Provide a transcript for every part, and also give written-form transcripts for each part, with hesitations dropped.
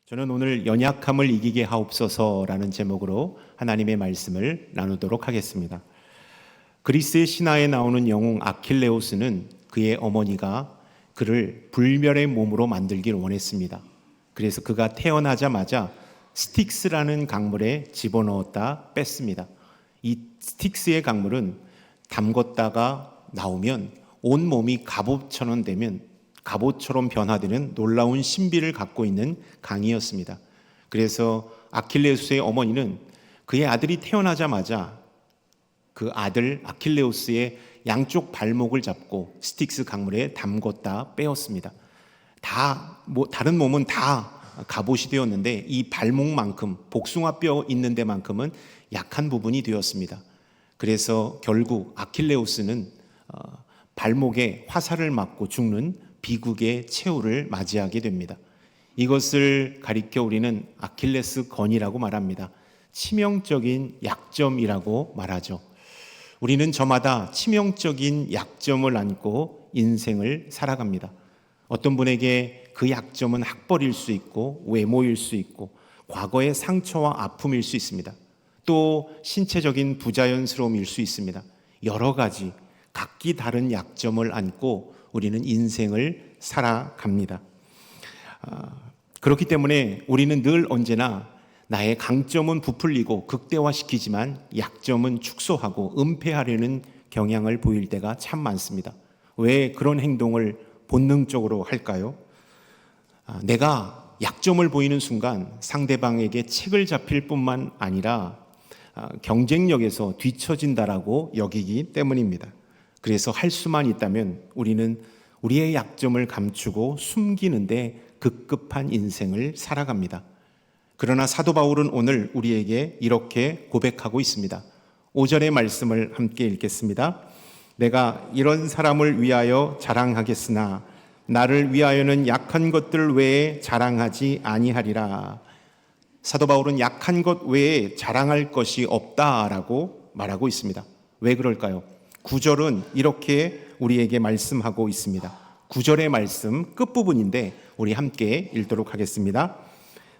저는 오늘 연약함을 이기게 하옵소서라는 제목으로 하나님의 말씀을 나누도록 하겠습니다. 그리스의 신화에 나오는 영웅 아킬레우스는 그의 어머니가 그를 불멸의 몸으로 만들길 원했습니다. 그래서 그가 태어나자마자 스틱스라는 강물에 집어넣었다 뺐습니다. 이 스틱스의 강물은 담궜다가 나오면 온몸이 갑옷처럼 되면 갑옷처럼 변화되는 놀라운 신비를 갖고 있는 강이었습니다. 그래서 아킬레우스의 어머니는 그의 아들이 태어나자마자 그 아들 아킬레우스의 양쪽 발목을 잡고 스틱스 강물에 담궜다 빼었습니다. 다른 몸은 다 갑옷이 되었는데 이 발목만큼, 복숭아뼈 있는 데만큼은 약한 부분이 되었습니다. 그래서 결국 아킬레우스는 발목에 화살을 맞고 죽는 비극의 최후를 맞이하게 됩니다. 이것을 가리켜 우리는 아킬레스 건이라고 말합니다. 치명적인 약점이라고 말하죠. 우리는 저마다 치명적인 약점을 안고 인생을 살아갑니다. 어떤 분에게 그 약점은 학벌일 수 있고 외모일 수 있고 과거의 상처와 아픔일 수 있습니다. 또 신체적인 부자연스러움일 수 있습니다. 여러 가지 각기 다른 약점을 안고 우리는 인생을 살아갑니다. 그렇기 때문에 우리는 늘 언제나 나의 강점은 부풀리고 극대화시키지만 약점은 축소하고 은폐하려는 경향을 보일 때가 참 많습니다. 왜 그런 행동을 본능적으로 할까요? 내가 약점을 보이는 순간 상대방에게 책을 잡힐 뿐만 아니라 경쟁력에서 뒤처진다라고 여기기 때문입니다. 그래서 할 수만 있다면 우리는 우리의 약점을 감추고 숨기는데 급급한 인생을 살아갑니다. 그러나 사도 바울은 오늘 우리에게 이렇게 고백하고 있습니다. 5절의 말씀을 함께 읽겠습니다. 내가 이런 사람을 위하여 자랑하겠으나 나를 위하여는 약한 것들 외에 자랑하지 아니하리라. 사도 바울은 약한 것 외에 자랑할 것이 없다라고 말하고 있습니다. 왜 그럴까요? 9절은 이렇게 우리에게 말씀하고 있습니다. 9절의 말씀 끝부분인데 우리 함께 읽도록 하겠습니다.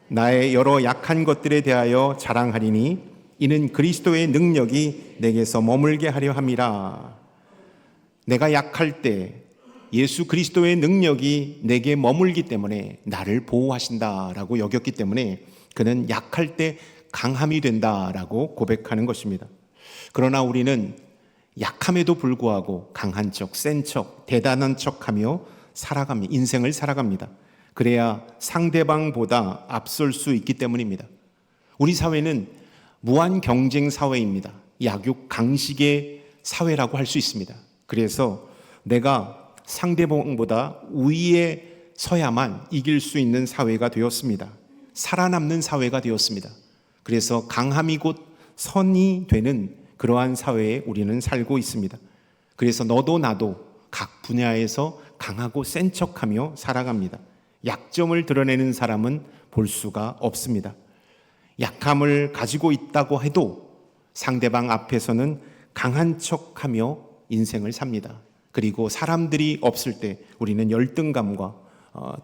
나의 여러 약한 것들에 대하여 자랑하리니 이는 그리스도의 능력이 내게서 머물게 하려 함이라. 내가 약할 때 예수 그리스도의 능력이 내게 머물기 때문에 나를 보호하신다라고 여겼기 때문에 그는 약할 때 강함이 된다라고 고백하는 것입니다. 그러나 우리는 약함에도 불구하고 강한 척, 센 척, 대단한 척하며 살아갑니다. 인생을 살아갑니다. 그래야 상대방보다 앞설 수 있기 때문입니다. 우리 사회는 무한 경쟁 사회입니다. 약육 강식의 사회라고 할 수 있습니다. 그래서 내가 상대방보다 우위에 서야만 이길 수 있는 사회가 되었습니다. 살아남는 사회가 되었습니다. 그래서 강함이 곧 선이 되는 그러한 사회에 우리는 살고 있습니다. 그래서 너도 나도 각 분야에서 강하고 센 척하며 살아갑니다. 약점을 드러내는 사람은 볼 수가 없습니다. 약함을 가지고 있다고 해도 상대방 앞에서는 강한 척하며 인생을 삽니다. 그리고 사람들이 없을 때 우리는 열등감과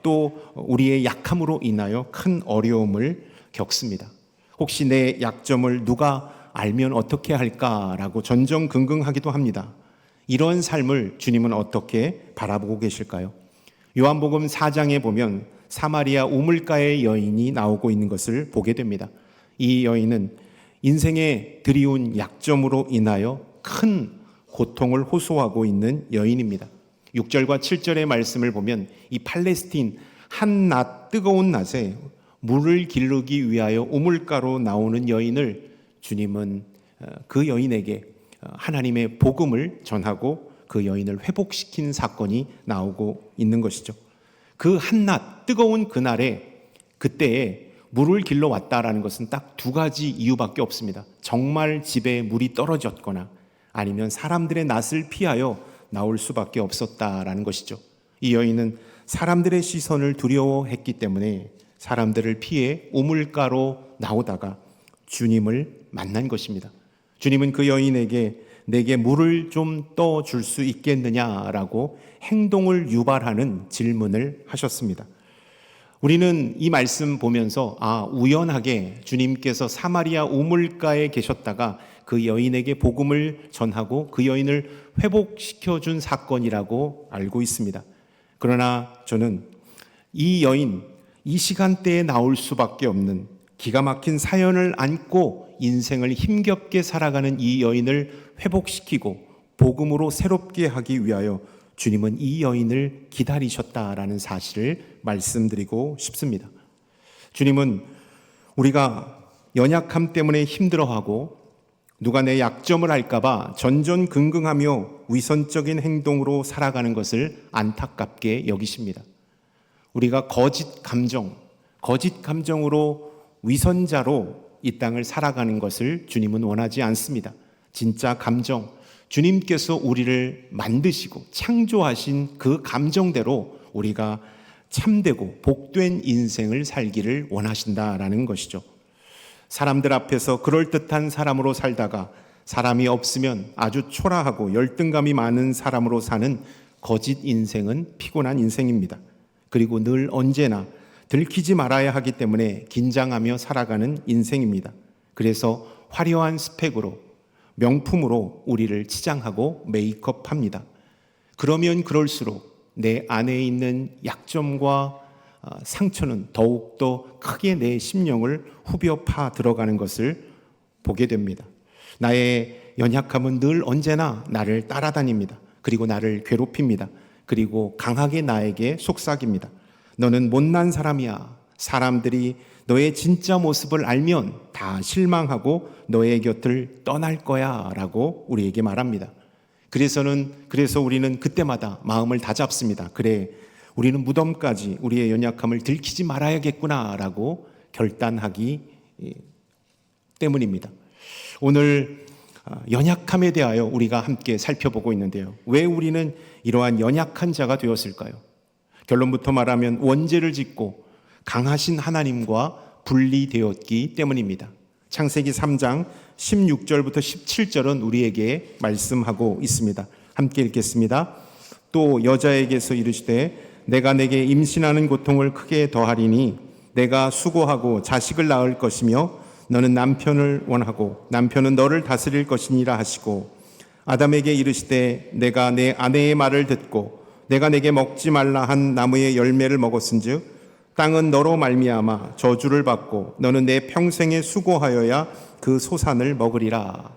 또 우리의 약함으로 인하여 큰 어려움을 겪습니다. 혹시 내 약점을 누가 알면 어떻게 할까라고 전전긍긍하기도 합니다. 이런 삶을 주님은 어떻게 바라보고 계실까요? 요한복음 4장에 보면 사마리아 우물가의 여인이 나오고 있는 것을 보게 됩니다. 이 여인은 인생에 드리운 약점으로 인하여 큰 고통을 호소하고 있는 여인입니다. 6절과 7절의 말씀을 보면 이 팔레스틴 한낮 뜨거운 낮에 물을 기르기 위하여 우물가로 나오는 여인을 주님은 그 여인에게 하나님의 복음을 전하고 그 여인을 회복시킨 사건이 나오고 있는 것이죠. 그 한낮 뜨거운 그날에 그때에 물을 길러 왔다라는 것은 딱 두 가지 이유밖에 없습니다. 정말 집에 물이 떨어졌거나 아니면 사람들의 낯을 피하여 나올 수밖에 없었다라는 것이죠. 이 여인은 사람들의 시선을 두려워했기 때문에 사람들을 피해 우물가로 나오다가 주님을 만난 것입니다. 주님은 그 여인에게 내게 물을 좀 떠줄 수 있겠느냐라고 행동을 유발하는 질문을 하셨습니다. 우리는 이 말씀 보면서 우연하게 주님께서 사마리아 우물가에 계셨다가 그 여인에게 복음을 전하고 그 여인을 회복시켜 준 사건이라고 알고 있습니다. 그러나 저는 이 여인, 이 시간대에 나올 수밖에 없는 기가 막힌 사연을 안고 인생을 힘겹게 살아가는 이 여인을 회복시키고 복음으로 새롭게 하기 위하여 주님은 이 여인을 기다리셨다라는 사실을 말씀드리고 싶습니다. 주님은 우리가 연약함 때문에 힘들어하고 누가 내 약점을 알까봐 전전긍긍하며 위선적인 행동으로 살아가는 것을 안타깝게 여기십니다. 우리가 거짓 감정으로 위선자로 이 땅을 살아가는 것을 주님은 원하지 않습니다. 진짜 감정, 주님께서 우리를 만드시고 창조하신 그 감정대로 우리가 참되고 복된 인생을 살기를 원하신다라는 것이죠. 사람들 앞에서 그럴듯한 사람으로 살다가 사람이 없으면 아주 초라하고 열등감이 많은 사람으로 사는 거짓 인생은 피곤한 인생입니다. 그리고 늘 언제나 들키지 말아야 하기 때문에 긴장하며 살아가는 인생입니다. 그래서 화려한 스펙으로 명품으로 우리를 치장하고 메이크업합니다. 그러면 그럴수록 내 안에 있는 약점과 상처는 더욱더 크게 내 심령을 후벼 파 들어가는 것을 보게 됩니다. 나의 연약함은 늘 언제나 나를 따라다닙니다. 그리고 나를 괴롭힙니다. 그리고 강하게 나에게 속삭입니다. 너는 못난 사람이야. 사람들이 너의 진짜 모습을 알면 다 실망하고 너의 곁을 떠날 거야 라고 우리에게 말합니다. 그래서 우리는 그때마다 마음을 다잡습니다. 그래, 우리는 무덤까지 우리의 연약함을 들키지 말아야겠구나 라고 결단하기 때문입니다. 오늘 연약함에 대하여 우리가 함께 살펴보고 있는데요. 왜 우리는 이러한 연약한 자가 되었을까요? 결론부터 말하면 원죄를 짓고 강하신 하나님과 분리되었기 때문입니다. 창세기 3장 16절부터 17절은 우리에게 말씀하고 있습니다. 함께 읽겠습니다. 또 여자에게서 이르시되 내가 내게 임신하는 고통을 크게 더하리니 내가 수고하고 자식을 낳을 것이며 너는 남편을 원하고 남편은 너를 다스릴 것이니라 하시고 아담에게 이르시되 내가 내 아내의 말을 듣고 내가 내게 먹지 말라 한 나무의 열매를 먹었은즉 땅은 너로 말미암아 저주를 받고 너는 내 평생에 수고하여야 그 소산을 먹으리라.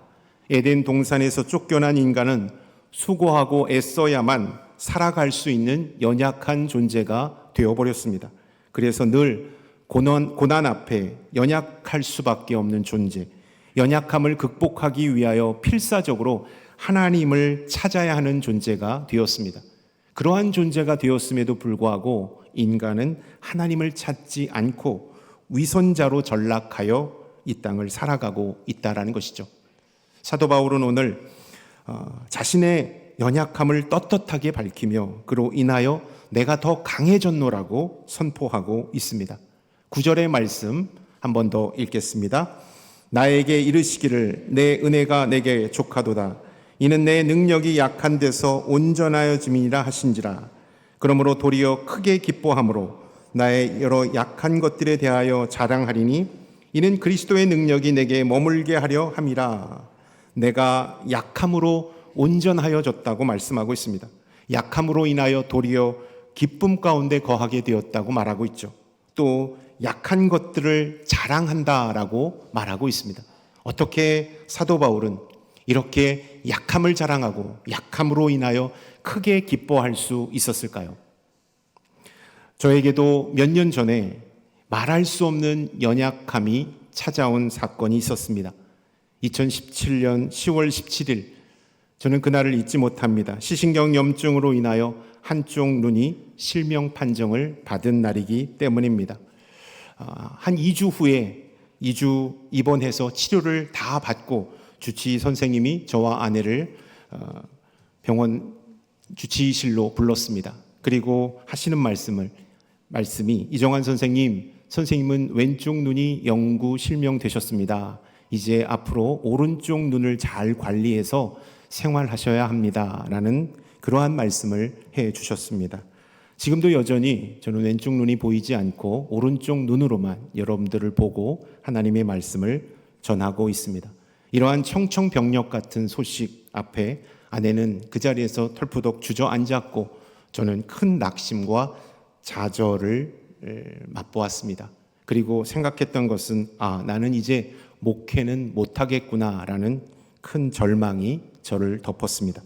에덴 동산에서 쫓겨난 인간은 수고하고 애써야만 살아갈 수 있는 연약한 존재가 되어버렸습니다. 그래서 늘 고난 앞에 연약할 수밖에 없는 존재, 연약함을 극복하기 위하여 필사적으로 하나님을 찾아야 하는 존재가 되었습니다. 그러한 존재가 되었음에도 불구하고 인간은 하나님을 찾지 않고 위선자로 전락하여 이 땅을 살아가고 있다라는 것이죠. 사도 바울은 오늘 자신의 연약함을 떳떳하게 밝히며 그로 인하여 내가 더 강해졌노라고 선포하고 있습니다. 9절의 말씀 한 번 더 읽겠습니다. 나에게 이르시기를 내 은혜가 내게 족하도다. 이는 내 능력이 약한 데서 온전하여짐이라 하신지라. 그러므로 도리어 크게 기뻐함으로 나의 여러 약한 것들에 대하여 자랑하리니 이는 그리스도의 능력이 내게 머물게 하려 함이라. 내가 약함으로 온전하여졌다고 말씀하고 있습니다. 약함으로 인하여 도리어 기쁨 가운데 거하게 되었다고 말하고 있죠. 또 약한 것들을 자랑한다라고 말하고 있습니다. 어떻게 사도 바울은 이렇게 약함을 자랑하고 약함으로 인하여 크게 기뻐할 수 있었을까요? 저에게도 몇 년 전에 말할 수 없는 연약함이 찾아온 사건이 있었습니다. 2017년 10월 17일 저는 그날을 잊지 못합니다. 시신경 염증으로 인하여 한쪽 눈이 실명 판정을 받은 날이기 때문입니다. 한 2주 후에 2주 입원해서 치료를 다 받고 주치의 선생님이 저와 아내를 병원 주치의실로 불렀습니다. 그리고 하시는 말씀이 이정환 선생님은 왼쪽 눈이 영구 실명되셨습니다. 이제 앞으로 오른쪽 눈을 잘 관리해서 생활하셔야 합니다. 라는 그러한 말씀을 해 주셨습니다. 지금도 여전히 저는 왼쪽 눈이 보이지 않고 오른쪽 눈으로만 여러분들을 보고 하나님의 말씀을 전하고 있습니다. 이러한 청청병력 같은 소식 앞에 아내는 그 자리에서 털푸덕 주저앉았고 저는 큰 낙심과 좌절을 맛보았습니다. 그리고 생각했던 것은 나는 이제 목회는 못하겠구나라는 큰 절망이 저를 덮었습니다.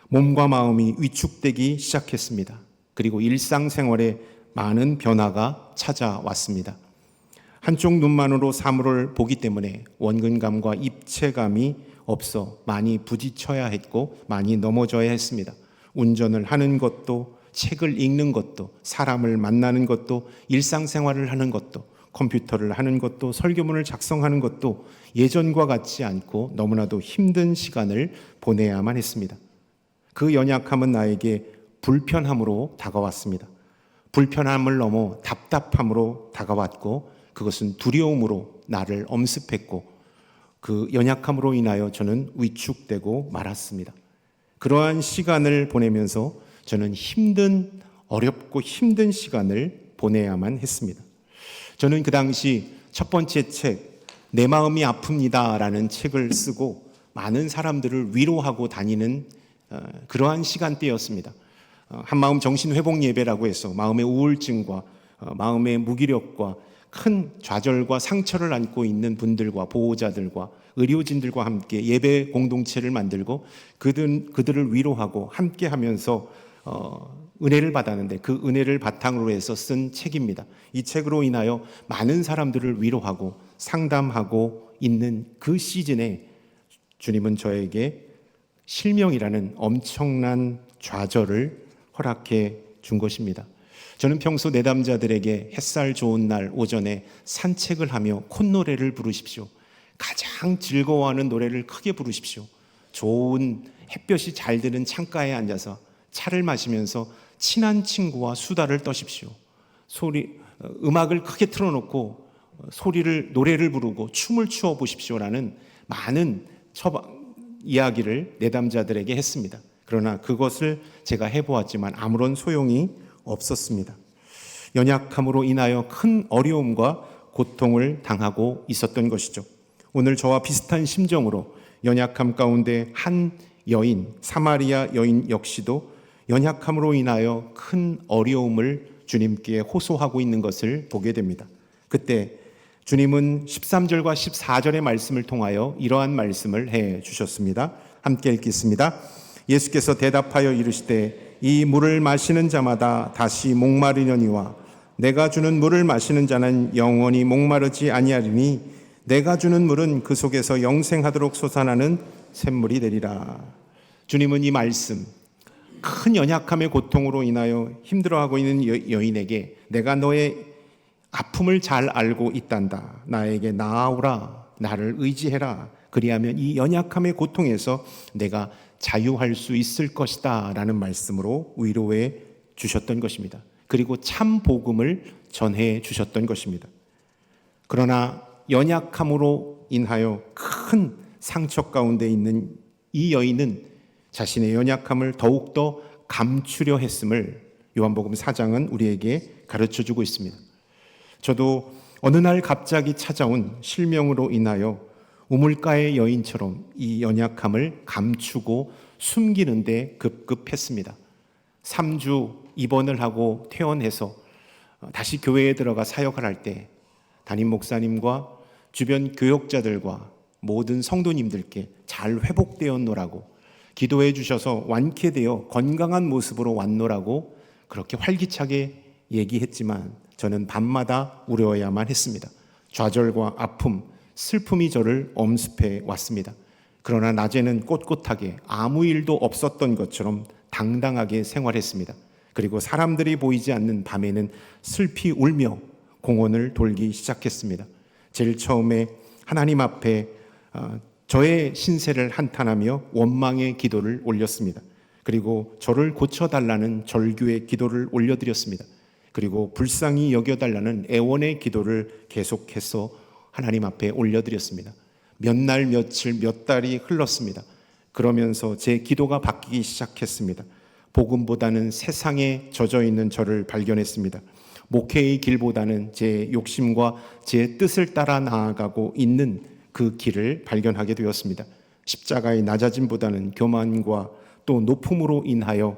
몸과 마음이 위축되기 시작했습니다. 그리고 일상생활에 많은 변화가 찾아왔습니다. 한쪽 눈만으로 사물을 보기 때문에 원근감과 입체감이 없어 많이 부딪혀야 했고 많이 넘어져야 했습니다. 운전을 하는 것도, 책을 읽는 것도, 사람을 만나는 것도, 일상생활을 하는 것도, 컴퓨터를 하는 것도, 설교문을 작성하는 것도 예전과 같지 않고 너무나도 힘든 시간을 보내야만 했습니다. 그 연약함은 나에게 불편함으로 다가왔습니다. 불편함을 넘어 답답함으로 다가왔고 그것은 두려움으로 나를 엄습했고 그 연약함으로 인하여 저는 위축되고 말았습니다. 그러한 시간을 보내면서 저는 어렵고 힘든 시간을 보내야만 했습니다. 저는 그 당시 첫 번째 책, 내 마음이 아픕니다 라는 책을 쓰고 많은 사람들을 위로하고 다니는 그러한 시간대였습니다. 한마음 정신회복 예배라고 해서 마음의 우울증과 마음의 무기력과 큰 좌절과 상처를 안고 있는 분들과 보호자들과 의료진들과 함께 예배 공동체를 만들고 그들을 위로하고 함께 하면서 은혜를 받았는데 그 은혜를 바탕으로 해서 쓴 책입니다. 이 책으로 인하여 많은 사람들을 위로하고 상담하고 있는 그 시즌에 주님은 저에게 실명이라는 엄청난 좌절을 허락해 준 것입니다. 저는 평소 내담자들에게 햇살 좋은 날 오전에 산책을 하며 콧노래를 부르십시오. 가장 즐거워하는 노래를 크게 부르십시오. 좋은 햇볕이 잘 드는 창가에 앉아서 차를 마시면서 친한 친구와 수다를 떠십시오. 음악을 크게 틀어놓고 노래를 부르고 춤을 추어 보십시오라는 많은 이야기를 내담자들에게 했습니다. 그러나 그것을 제가 해보았지만 아무런 소용이 없었습니다. 연약함으로 인하여 큰 어려움과 고통을 당하고 있었던 것이죠. 오늘 저와 비슷한 심정으로 연약함 가운데 한 여인, 사마리아 여인 역시도 연약함으로 인하여 큰 어려움을 주님께 호소하고 있는 것을 보게 됩니다. 그때 주님은 13절과 14절의 말씀을 통하여 이러한 말씀을 해 주셨습니다. 함께 읽겠습니다. 예수께서 대답하여 이르시되 이 물을 마시는 자마다 다시 목마르려니와 내가 주는 물을 마시는 자는 영원히 목마르지 아니하리니 내가 주는 물은 그 속에서 영생하도록 솟아나는 샘물이 되리라. 주님은 이 말씀, 큰 연약함의 고통으로 인하여 힘들어하고 있는 여인에게 내가 너의 아픔을 잘 알고 있단다. 나에게 나아오라. 나를 의지해라. 그리하면 이 연약함의 고통에서 내가 자유할 수 있을 것이다 라는 말씀으로 위로해 주셨던 것입니다. 그리고 참 복음을 전해 주셨던 것입니다. 그러나 연약함으로 인하여 큰 상처 가운데 있는 이 여인은 자신의 연약함을 더욱더 감추려 했음을 요한복음 4장은 우리에게 가르쳐주고 있습니다. 저도 어느 날 갑자기 찾아온 실명으로 인하여 우물가의 여인처럼 이 연약함을 감추고 숨기는데 급급했습니다. 3주 입원을 하고 퇴원해서 다시 교회에 들어가 사역을 할 때 담임 목사님과 주변 교역자들과 모든 성도님들께 잘 회복되었노라고 기도해 주셔서 완쾌되어 건강한 모습으로 왔노라고 그렇게 활기차게 얘기했지만 저는 밤마다 울어야만 했습니다. 좌절과 아픔, 슬픔이 저를 엄습해 왔습니다. 그러나 낮에는 꼿꼿하게 아무 일도 없었던 것처럼 당당하게 생활했습니다. 그리고 사람들이 보이지 않는 밤에는 슬피 울며 공원을 돌기 시작했습니다. 제일 처음에 하나님 앞에 저의 신세를 한탄하며 원망의 기도를 올렸습니다. 그리고 저를 고쳐달라는 절규의 기도를 올려드렸습니다. 그리고 불쌍히 여겨달라는 애원의 기도를 계속해서 하나님 앞에 올려드렸습니다. 몇 날, 며칠, 몇 달이 흘렀습니다. 그러면서 제 기도가 바뀌기 시작했습니다. 복음보다는 세상에 젖어 있는 저를 발견했습니다. 목회의 길보다는 제 욕심과 제 뜻을 따라 나아가고 있는 그 길을 발견하게 되었습니다. 십자가의 낮아짐보다는 교만과 또 높음으로 인하여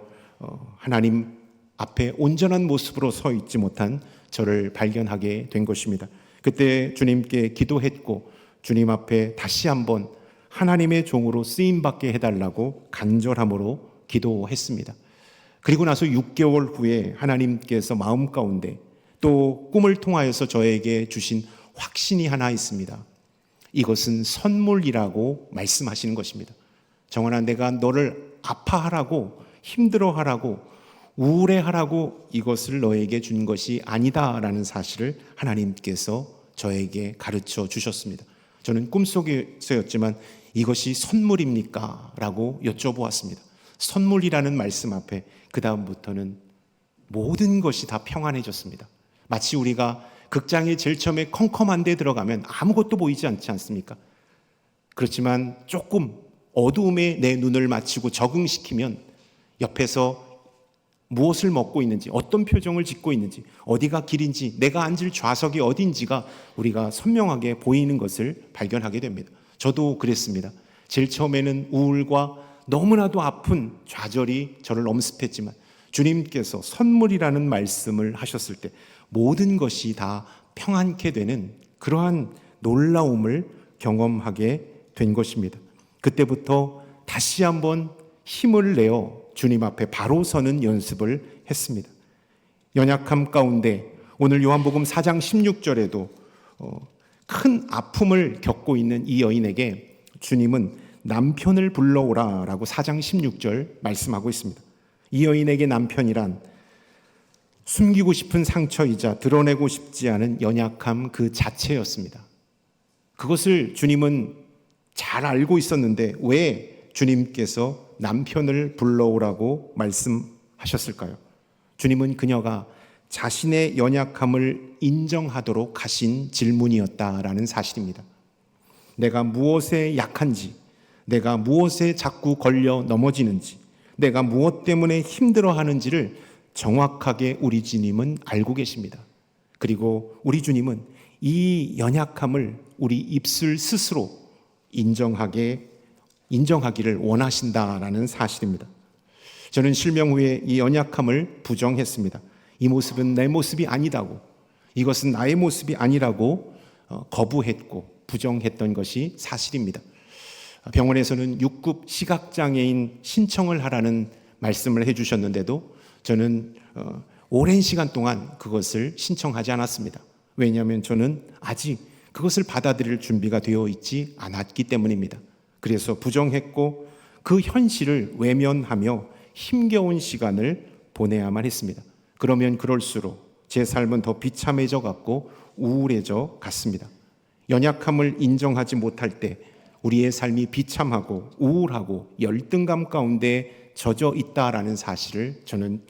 하나님 앞에 온전한 모습으로 서 있지 못한 저를 발견하게 된 것입니다. 그때 주님께 기도했고 주님 앞에 다시 한번 하나님의 종으로 쓰임받게 해달라고 간절함으로 기도했습니다. 그리고 나서 6개월 후에 하나님께서 마음 가운데 또 꿈을 통하여서 저에게 주신 확신이 하나 있습니다. 이것은 선물이라고 말씀하시는 것입니다. 정원아, 내가 너를 아파하라고, 힘들어하라고, 우울해하라고 이것을 너에게 준 것이 아니다라는 사실을 하나님께서 저에게 가르쳐 주셨습니다. 저는 꿈속에서였지만 이것이 선물입니까? 라고 여쭤보았습니다. 선물이라는 말씀 앞에 그 다음부터는 모든 것이 다 평안해졌습니다. 마치 우리가 극장에 제일 처음에 컴컴한 데 들어가면 아무것도 보이지 않지 않습니까? 그렇지만 조금 어두움에 내 눈을 맞추고 적응시키면 옆에서 무엇을 먹고 있는지, 어떤 표정을 짓고 있는지, 어디가 길인지, 내가 앉을 좌석이 어딘지가 우리가 선명하게 보이는 것을 발견하게 됩니다. 저도 그랬습니다. 제일 처음에는 우울과 너무나도 아픈 좌절이 저를 엄습했지만 주님께서 선물이라는 말씀을 하셨을 때 모든 것이 다 평안케 되는 그러한 놀라움을 경험하게 된 것입니다. 그때부터 다시 한번 힘을 내어 주님 앞에 바로 서는 연습을 했습니다. 연약함 가운데 오늘 요한복음 4장 16절에도 큰 아픔을 겪고 있는 이 여인에게 주님은 남편을 불러오라 라고 4장 16절 말씀하고 있습니다. 이 여인에게 남편이란 숨기고 싶은 상처이자 드러내고 싶지 않은 연약함 그 자체였습니다. 그것을 주님은 잘 알고 있었는데 왜 주님께서 남편을 불러오라고 말씀하셨을까요? 주님은 그녀가 자신의 연약함을 인정하도록 하신 질문이었다라는 사실입니다. 내가 무엇에 약한지, 내가 무엇에 자꾸 걸려 넘어지는지, 내가 무엇 때문에 힘들어하는지를 정확하게 우리 주님은 알고 계십니다. 그리고 우리 주님은 이 연약함을 우리 입술 스스로 인정하기를 원하신다라는 사실입니다. 저는 실명 후에 이 연약함을 부정했습니다. 이 모습은 내 모습이 아니다고, 이것은 나의 모습이 아니라고 거부했고 부정했던 것이 사실입니다. 병원에서는 6급 시각장애인 신청을 하라는 말씀을 해주셨는데도 저는 오랜 시간 동안 그것을 신청하지 않았습니다. 왜냐하면 저는 아직 그것을 받아들일 준비가 되어 있지 않았기 때문입니다. 그래서 부정했고 그 현실을 외면하며 힘겨운 시간을 보내야만 했습니다. 그러면 그럴수록 제 삶은 더 비참해져 갔고 우울해져 갔습니다. 연약함을 인정하지 못할 때 우리의 삶이 비참하고 우울하고 열등감 가운데 젖어 있다라는 사실을 저는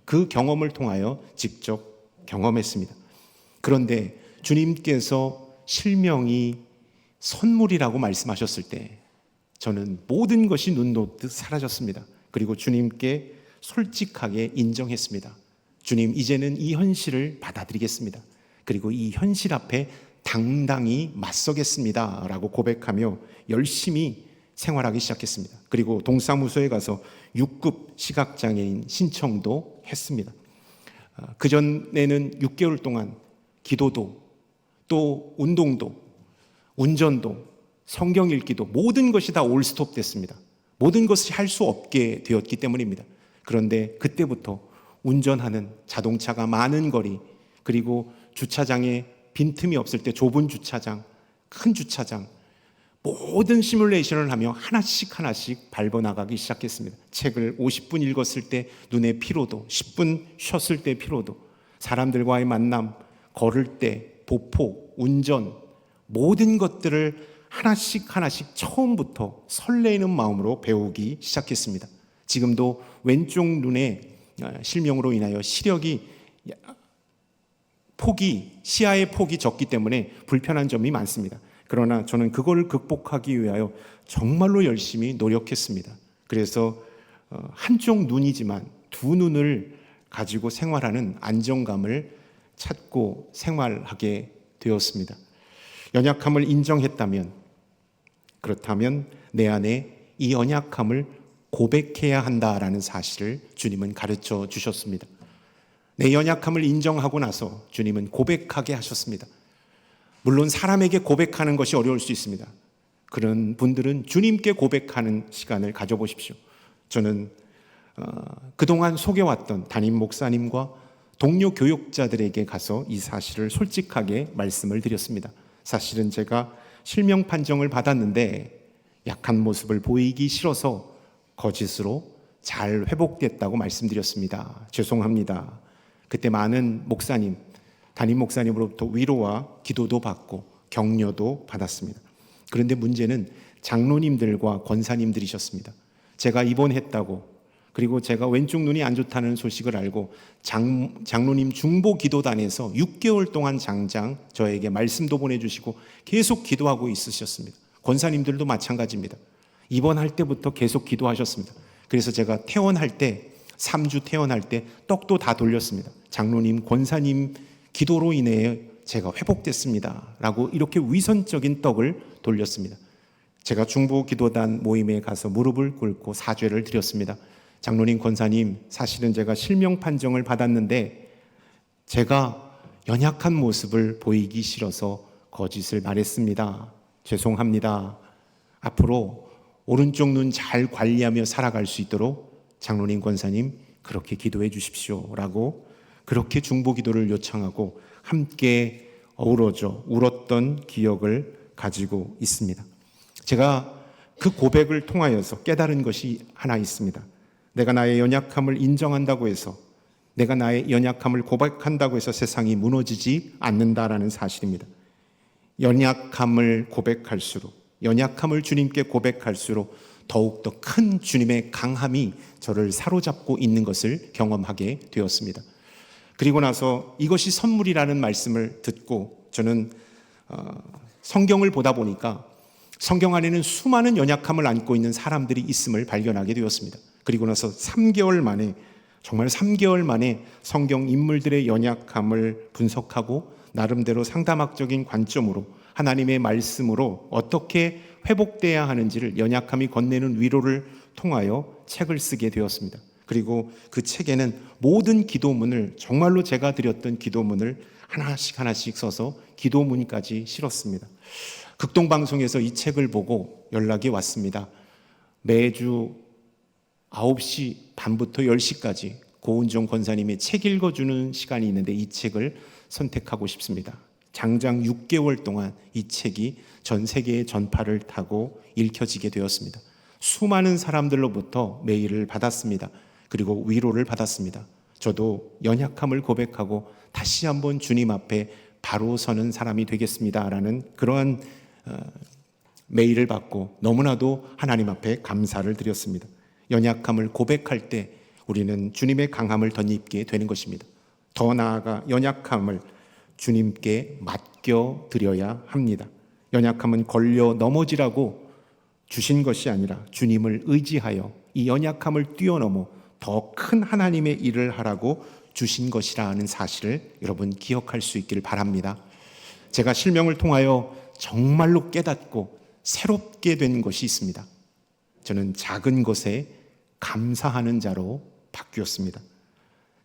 그 경험을 통하여 직접 경험했습니다. 그런데 주님께서 실명이 선물이라고 말씀하셨을 때 저는 모든 것이 눈 녹듯 사라졌습니다. 그리고 주님께 솔직하게 인정했습니다. 주님, 이제는 이 현실을 받아들이겠습니다. 그리고 이 현실 앞에 당당히 맞서겠습니다 라고 고백하며 열심히 생활하기 시작했습니다. 그리고 동사무소에 가서 6급 시각장애인 신청도 했습니다. 그전에는 6개월 동안 기도도 또 운동도 운전도 성경 읽기도 모든 것이 다 올스톱 됐습니다. 모든 것을 할 수 없게 되었기 때문입니다. 그런데 그때부터 운전하는 자동차가 많은 거리, 그리고 주차장에 빈틈이 없을 때 좁은 주차장, 큰 주차장, 모든 시뮬레이션을 하며 하나씩 밟아나가기 시작했습니다. 책을 50분 읽었을 때 눈의 피로도, 10분 쉬었을 때 피로도, 사람들과의 만남, 걸을 때 보폭, 운전, 모든 것들을 하나씩 처음부터 설레이는 마음으로 배우기 시작했습니다. 지금도 왼쪽 눈에 실명으로 인하여 시야의 폭이 적기 때문에 불편한 점이 많습니다. 그러나 저는 그걸 극복하기 위하여 정말로 열심히 노력했습니다. 그래서 한쪽 눈이지만 두 눈을 가지고 생활하는 안정감을 찾고 생활하게 되었습니다. 연약함을 인정했다면, 그렇다면 내 안에 이 연약함을 고백해야 한다라는 사실을 주님은 가르쳐 주셨습니다. 내 연약함을 인정하고 나서 주님은 고백하게 하셨습니다. 물론 사람에게 고백하는 것이 어려울 수 있습니다. 그런 분들은 주님께 고백하는 시간을 가져보십시오. 저는 그동안 속여왔던 담임 목사님과 동료 교육자들에게 가서 이 사실을 솔직하게 말씀을 드렸습니다. 사실은 제가 실명 판정을 받았는데 약한 모습을 보이기 싫어서 거짓으로 잘 회복됐다고 말씀드렸습니다. 죄송합니다. 그때 많은 목사님, 담임 목사님으로부터 위로와 기도도 받고 격려도 받았습니다. 그런데 문제는 장로님들과 권사님들이셨습니다. 제가 입원했다고, 그리고 제가 왼쪽 눈이 안 좋다는 소식을 알고 장로님 중보기도단에서 6개월 동안 장장 저에게 말씀도 보내주시고 계속 기도하고 있으셨습니다. 권사님들도 마찬가지입니다. 입원할 때부터 계속 기도하셨습니다. 그래서 제가 퇴원할 때, 3주 퇴원할 때 떡도 다 돌렸습니다. 장로님, 권사님 기도로 인해 제가 회복됐습니다 라고 이렇게 위선적인 떡을 돌렸습니다. 제가 중보기도단 모임에 가서 무릎을 꿇고 사죄를 드렸습니다. 장로님, 권사님, 사실은 제가 실명 판정을 받았는데 제가 연약한 모습을 보이기 싫어서 거짓을 말했습니다. 죄송합니다. 앞으로 오른쪽 눈 잘 관리하며 살아갈 수 있도록 장로님, 권사님 그렇게 기도해 주십시오 라고 그렇게 중보기도를 요청하고 함께 어우러져 울었던 기억을 가지고 있습니다. 제가 그 고백을 통하여서 깨달은 것이 하나 있습니다. 내가 나의 연약함을 인정한다고 해서, 내가 나의 연약함을 고백한다고 해서 세상이 무너지지 않는다라는 사실입니다. 연약함을 고백할수록, 연약함을 주님께 고백할수록 더욱더 큰 주님의 강함이 저를 사로잡고 있는 것을 경험하게 되었습니다. 그리고 나서 이것이 선물이라는 말씀을 듣고 저는 성경을 보다 보니까 성경 안에는 수많은 연약함을 안고 있는 사람들이 있음을 발견하게 되었습니다. 그리고 나서 3개월 만에, 정말 3개월 만에 성경 인물들의 연약함을 분석하고 나름대로 상담학적인 관점으로 하나님의 말씀으로 어떻게 회복돼야 하는지를, 연약함이 건네는 위로를 통하여 책을 쓰게 되었습니다. 그리고 그 책에는 모든 기도문을, 정말로 제가 드렸던 기도문을 하나씩 하나씩 써서 기도문까지 실었습니다. 극동방송에서 이 책을 보고 연락이 왔습니다. 매주 9시 반부터 10시까지 고은정 권사님의 책 읽어주는 시간이 있는데 이 책을 선택하고 싶습니다. 장장 6개월 동안 이 책이 전 세계의 전파를 타고 읽혀지게 되었습니다. 수많은 사람들로부터 메일을 받았습니다. 그리고 위로를 받았습니다. 저도 연약함을 고백하고 다시 한번 주님 앞에 바로 서는 사람이 되겠습니다라는 그러한 메일을 받고 너무나도 하나님 앞에 감사를 드렸습니다. 연약함을 고백할 때 우리는 주님의 강함을 덧입게 되는 것입니다. 더 나아가 연약함을 주님께 맡겨 드려야 합니다. 연약함은 걸려 넘어지라고 주신 것이 아니라 주님을 의지하여 이 연약함을 뛰어넘어 더 큰 하나님의 일을 하라고 주신 것이라는 사실을 여러분 기억할 수 있기를 바랍니다. 제가 실명을 통하여 정말로 깨닫고 새롭게 된 것이 있습니다. 저는 작은 것에 감사하는 자로 바뀌었습니다.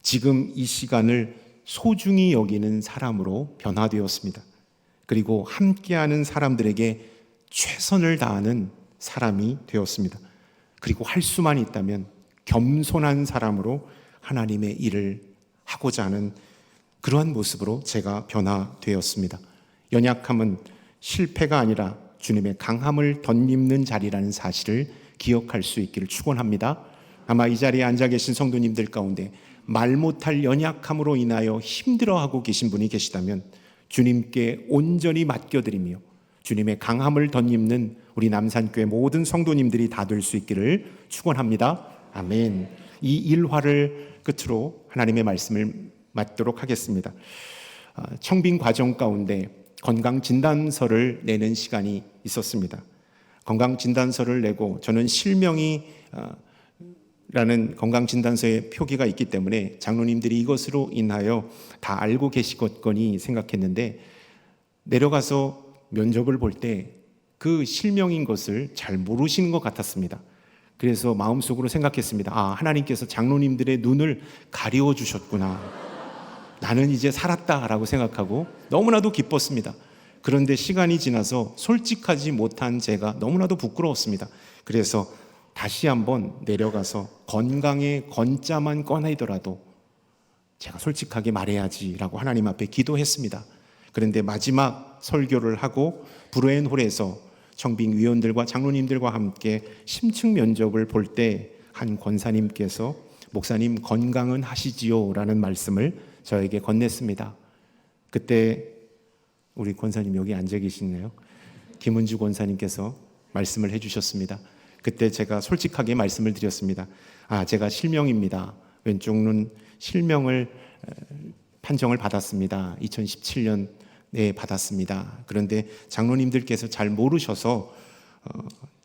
지금 이 시간을 소중히 여기는 사람으로 변화되었습니다. 그리고 함께하는 사람들에게 최선을 다하는 사람이 되었습니다. 그리고 할 수만 있다면 겸손한 사람으로 하나님의 일을 하고자 하는 그러한 모습으로 제가 변화되었습니다. 연약함은 실패가 아니라 주님의 강함을 덧입는 자리라는 사실을 기억할 수 있기를 축원합니다. 아마 이 자리에 앉아 계신 성도님들 가운데 말 못할 연약함으로 인하여 힘들어하고 계신 분이 계시다면 주님께 온전히 맡겨드리며 주님의 강함을 덧입는 우리 남산교회 모든 성도님들이 다 될 수 있기를 축원합니다. 아멘. 이 일화를 끝으로 하나님의 말씀을 맡도록 하겠습니다. 청빙 과정 가운데 건강진단서를 내는 시간이 있었습니다. 건강진단서를 내고 저는 실명이 라는 건강진단서에 표기가 있기 때문에 장로님들이 이것으로 인하여 다 알고 계시겠거니 생각했는데, 내려가서 면접을 볼 때 그 실명인 것을 잘 모르시는 것 같았습니다. 그래서 마음속으로 생각했습니다. 아, 하나님께서 장로님들의 눈을 가리워 주셨구나. 나는 이제 살았다라고 생각하고 너무나도 기뻤습니다. 그런데 시간이 지나서 솔직하지 못한 제가 너무나도 부끄러웠습니다. 그래서 다시 한번 내려가서 건강의 건자만 꺼내더라도 제가 솔직하게 말해야지라고 하나님 앞에 기도했습니다. 그런데 마지막 설교를 하고 브로엔홀에서 청빙 위원들과 장로님들과 함께 심층 면접을 볼 때 한 권사님께서 목사님 건강은 하시지요? 라는 말씀을 저에게 건넸습니다. 그때 우리 권사님 여기 앉아 계시네요. 김은주 권사님께서 말씀을 해주셨습니다. 그때 제가 솔직하게 말씀을 드렸습니다. 아, 제가 실명입니다. 왼쪽 눈 실명을 판정을 받았습니다. 2017년에 받았습니다. 그런데 장로님들께서 잘 모르셔서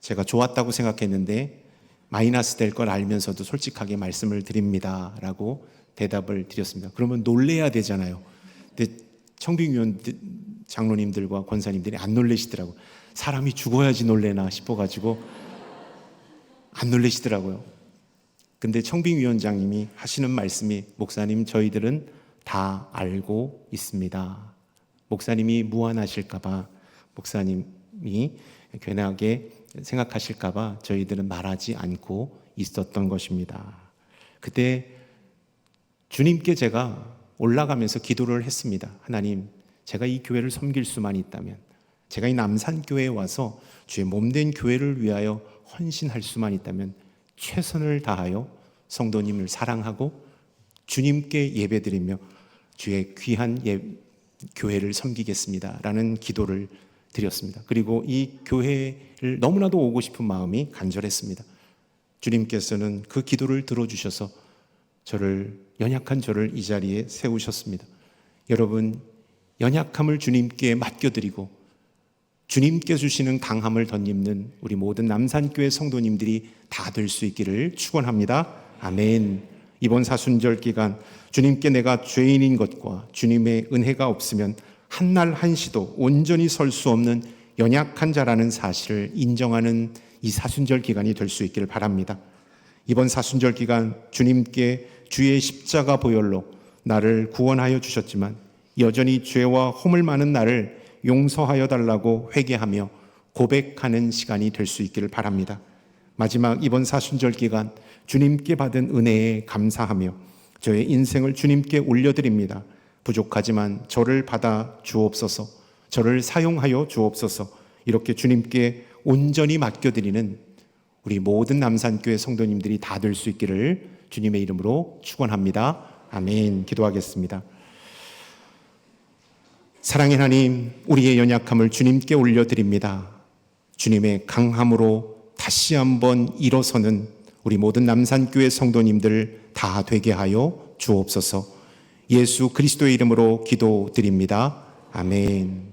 제가 좋았다고 생각했는데 마이너스 될 걸 알면서도 솔직하게 말씀을 드립니다 라고 대답을 드렸습니다. 그러면 놀래야 되잖아요. 근데 청빙위원 장로님들과 권사님들이 안 놀래시더라고요. 사람이 죽어야지 놀래나 싶어가지고 안 놀래시더라고요. 근데 청빙위원장님이 하시는 말씀이, 목사님 저희들은 다 알고 있습니다. 목사님이 무안하실까봐, 목사님이 괜하게 생각하실까봐 저희들은 말하지 않고 있었던 것입니다. 그때 주님께 제가 올라가면서 기도를 했습니다. 하나님, 제가 이 교회를 섬길 수만 있다면, 제가 이 남산교회에 와서 주의 몸된 교회를 위하여 헌신할 수만 있다면 최선을 다하여 성도님을 사랑하고 주님께 예배드리며 주의 귀한 교회를 섬기겠습니다 라는 기도를 드렸습니다. 그리고 이 교회를 너무나도 오고 싶은 마음이 간절했습니다. 주님께서는 그 기도를 들어주셔서 연약한 저를 이 자리에 세우셨습니다. 여러분, 연약함을 주님께 맡겨드리고 주님께 주시는 강함을 덧입는 우리 모든 남산교회 성도님들이 다 될 수 있기를 축원합니다. 아멘. 이번 사순절 기간 주님께 내가 죄인인 것과 주님의 은혜가 없으면 한날 한시도 온전히 설 수 없는 연약한 자라는 사실을 인정하는 이 사순절 기간이 될 수 있기를 바랍니다. 이번 사순절 기간 주님께 주의 십자가 보혈로 나를 구원하여 주셨지만 여전히 죄와 허물 많은 나를 용서하여 달라고 회개하며 고백하는 시간이 될 수 있기를 바랍니다. 마지막 이번 사순절 기간 주님께 받은 은혜에 감사하며 저의 인생을 주님께 올려드립니다. 부족하지만 저를 받아 주옵소서, 저를 사용하여 주옵소서, 이렇게 주님께 온전히 맡겨드리는 우리 모든 남산교회 성도님들이 다 될 수 있기를 주님의 이름으로 축원합니다. 아멘. 기도하겠습니다. 사랑의 하나님, 우리의 연약함을 주님께 올려드립니다. 주님의 강함으로 다시 한번 일어서는 우리 모든 남산교회 성도님들 다 되게 하여 주옵소서. 예수 그리스도의 이름으로 기도드립니다. 아멘.